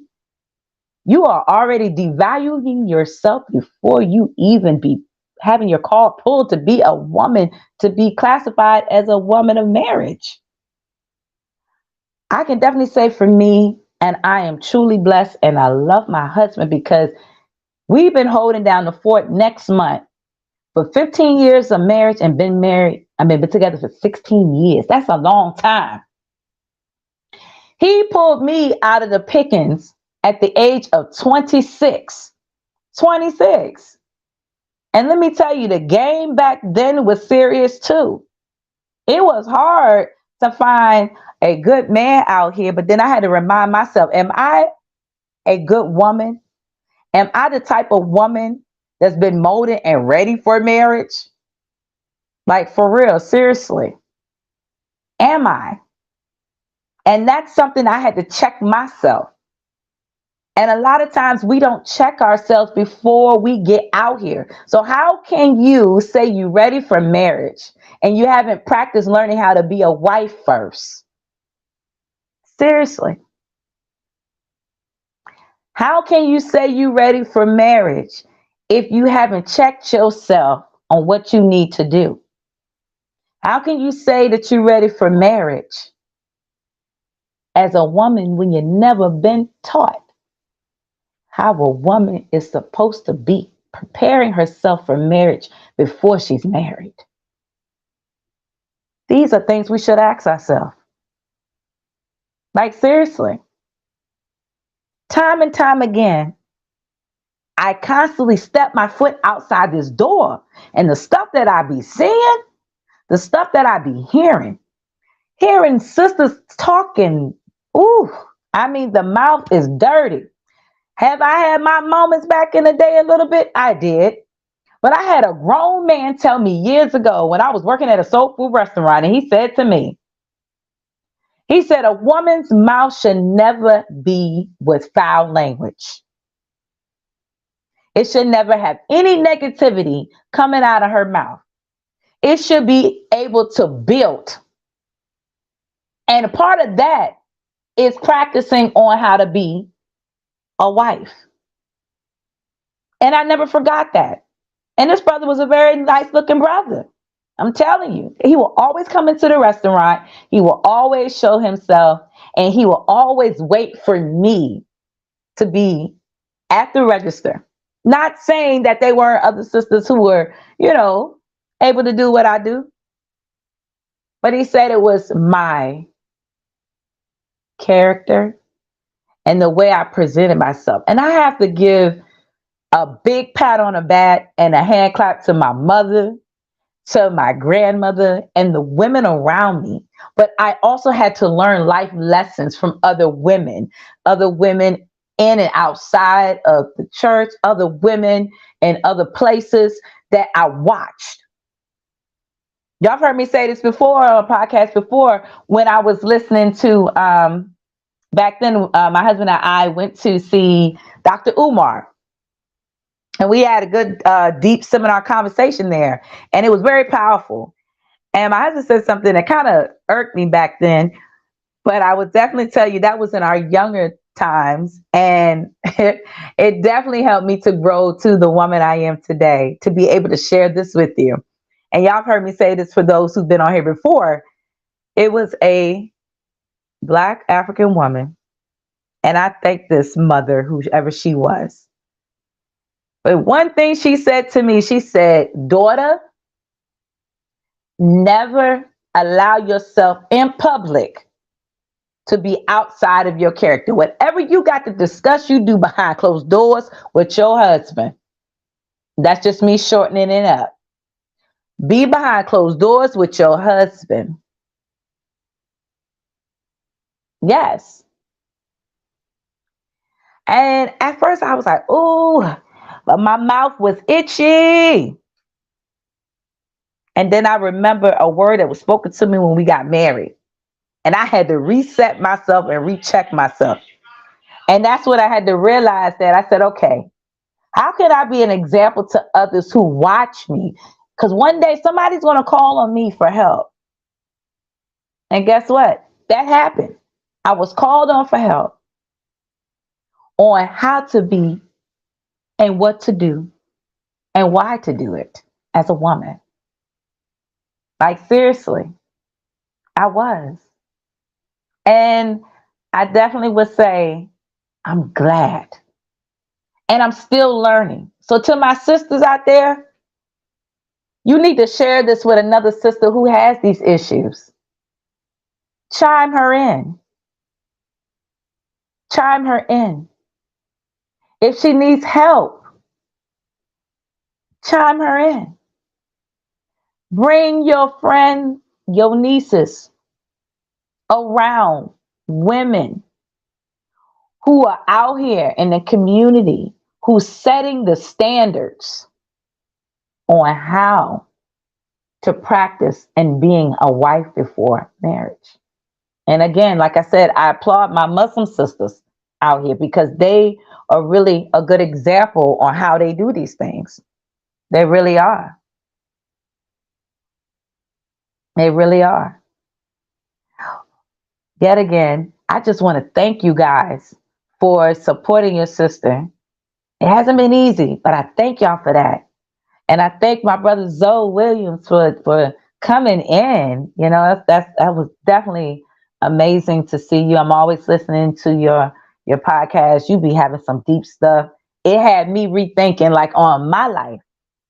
You are already devaluing yourself before you even be having your card pulled to be a woman, to be classified as a woman of marriage. I can definitely say for me, and I am truly blessed and I love my husband because we've been holding down the fort next month for 15 years of marriage and been married. Been together for 16 years. That's a long time. He pulled me out of the pickings at the age of 26. 26. And let me tell you, the game back then was serious too. It was hard to find a good man out here, but then I had to remind myself, am I a good woman? Am I the type of woman that's been molded and ready for marriage? Like for real, seriously. Am I? And that's something I had to check myself. And a lot of times we don't check ourselves before we get out here. So how can you say you're ready for marriage and you haven't practiced learning how to be a wife first? Seriously. How can you say you're ready for marriage if you haven't checked yourself on what you need to do? How can you say that you're ready for marriage as a woman when you've never been taught how a woman is supposed to be preparing herself for marriage before she's married? These are things we should ask ourselves. Like seriously. Time and time again, I constantly step my foot outside this door, and the stuff that I be seeing, the stuff that I be hearing sisters talking, ooh, the mouth is dirty. Have I had my moments back in the day a little bit? I did. But I had a grown man tell me years ago when I was working at a soul food restaurant, and he said to me, he said, a woman's mouth should never be with foul language. It should never have any negativity coming out of her mouth. It should be able to build. And a part of that is practicing on how to be a wife. And I never forgot that. And this brother was a very nice looking brother. I'm telling you, he will always come into the restaurant. He will always show himself, and he will always wait for me to be at the register. Not saying that they weren't other sisters who were, able to do what I do. But he said it was my character and the way I presented myself. And I have to give a big pat on the back and a hand clap to my mother, to my grandmother, and the women around me. But I also had to learn life lessons from other women in and outside of the church, other women in other places that I watched. Y'all have heard me say this before on a podcast before when I was listening to, back then, my husband and I went to see Dr. Umar. And we had a good, deep seminar conversation there. And it was very powerful. And my husband said something that kind of irked me back then. But I would definitely tell you that was in our younger times. And it definitely helped me to grow to the woman I am today, to be able to share this with you. And y'all have heard me say this for those who've been on here before. It was a Black African woman. And I thank this mother, whoever she was. But one thing she said to me, she said, daughter, never allow yourself in public to be outside of your character. Whatever you got to discuss, you do behind closed doors with your husband. That's just me shortening it up. Be behind closed doors with your husband. Yes. And at first I was like, oh, but my mouth was itchy. And then I remember a word that was spoken to me when we got married. And I had to reset myself and recheck myself. And that's what I had to realize, that I said, okay, how can I be an example to others who watch me? Because one day somebody's going to call on me for help. And guess what? That happened. I was called on for help. on how to be and what to do and why to do it as a woman. Like, seriously, I was. And I definitely would say I'm glad. And I'm still learning. So, to my sisters out there, you need to share this with another sister who has these issues. Chime her in. Chime her in. If she needs help, chime her in. Bring your friends, your nieces around women who are out here in the community who's setting the standards on how to practice and being a wife before marriage. And again, like I said, I applaud my Muslim sisters out here because they are really a good example on how they do these things. They really are. They really are. Yet again, I just want to thank you guys for supporting your sister. It hasn't been easy, but I thank y'all for that. And I thank my brother Zoe Williams for coming in. You know, that was definitely amazing to see you. I'm always listening to your podcast. You be having some deep stuff. It had me rethinking like on my life.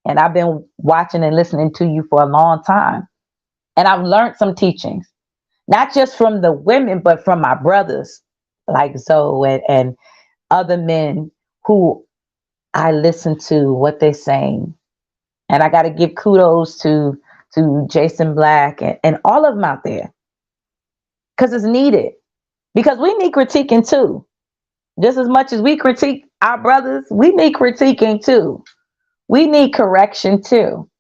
And I've been watching and listening to you for a long time. And I've learned some teachings, not just from the women, but from my brothers like Zoe and other men who I listen to what they're saying. And I got to give kudos to Jason Black and all of them out there because it's needed. Because we need critiquing too. Just as much as we critique our brothers, we need critiquing too. We need correction too.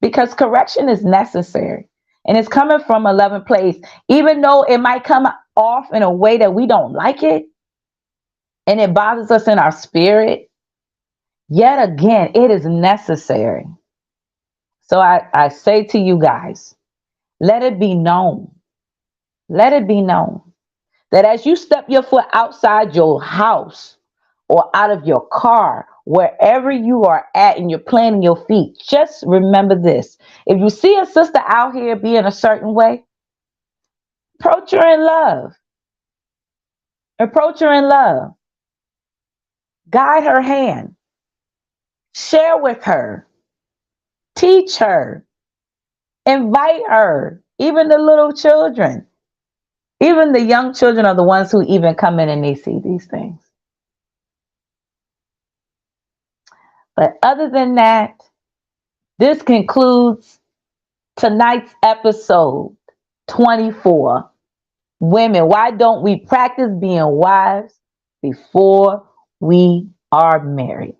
Because correction is necessary. And it's coming from a loving place. Even though it might come off in a way that we don't like it, and it bothers us in our spirit, yet again, it is necessary. So I say to you guys, let it be known. Let it be known that as you step your foot outside your house or out of your car, wherever you are at and you're planting your feet, just remember this. If you see a sister out here being a certain way, approach her in love. Approach her in love. Guide her hand. Share with her. Teach her. Invite her. Even the little children. Even the young children are the ones who even come in and they see these things. But other than that, this concludes tonight's episode 24. Women, why don't we practice being wives before we are married?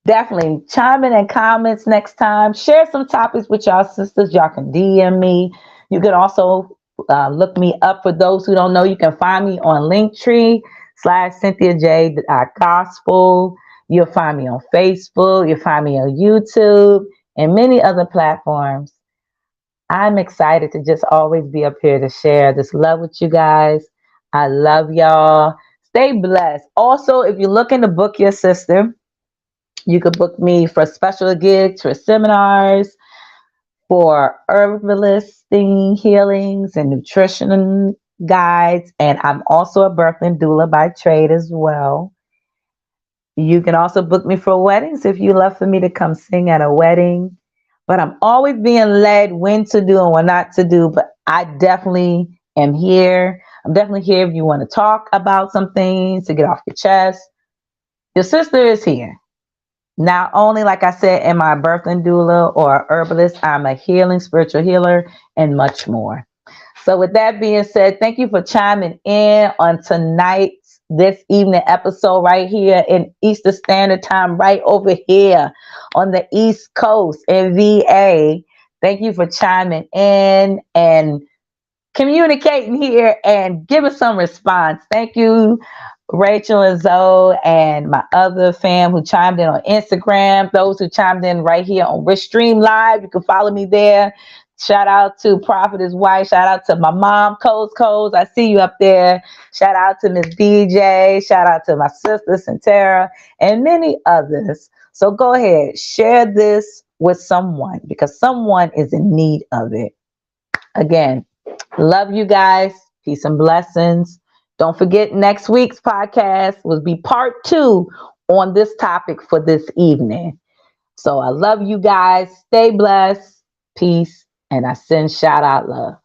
Definitely chime in comments next time. Share some topics with y'all sisters. Y'all can DM me. You can also look me up. For those who don't know, you can find me on Linktree/cynthiajgospel. You'll find me on Facebook. You'll find me on YouTube and many other platforms. I'm excited to just always be up here to share this love with you guys. I love y'all. Stay blessed. Also, if you're looking to book your sister, you could book me for special gigs, for seminars, for herbalisting, healings, and nutrition guides. And I'm also a birthing doula by trade as well. You can also book me for weddings if you love for me to come sing at a wedding. But I'm always being led when to do and what not to do. But I definitely am here. I'm definitely here if you want to talk about some things, to get off your chest. Your sister is here. Not only, like I said, am I a birthing doula or a herbalist, I'm a healing spiritual healer and much more. So with that being said, thank you for chiming in on this evening episode right here in Eastern Standard Time, right over here on the East Coast in VA. Thank you for chiming in and communicating here and giving some response. Thank you, Rachel and Zoe, and my other fam who chimed in on Instagram, those who chimed in right here on Rich Stream Live. You can follow me there. Shout out to Prophetess White. Shout out to my mom, Coles. I see you up there. Shout out to Miss DJ. Shout out to my sister, Cynthia, and many others. So go ahead, share this with someone because someone is in need of it. Again, love you guys. Peace and blessings. Don't forget next week's podcast will be part 2 on this topic for this evening. So I love you guys. Stay blessed. Peace. And I send shout out love.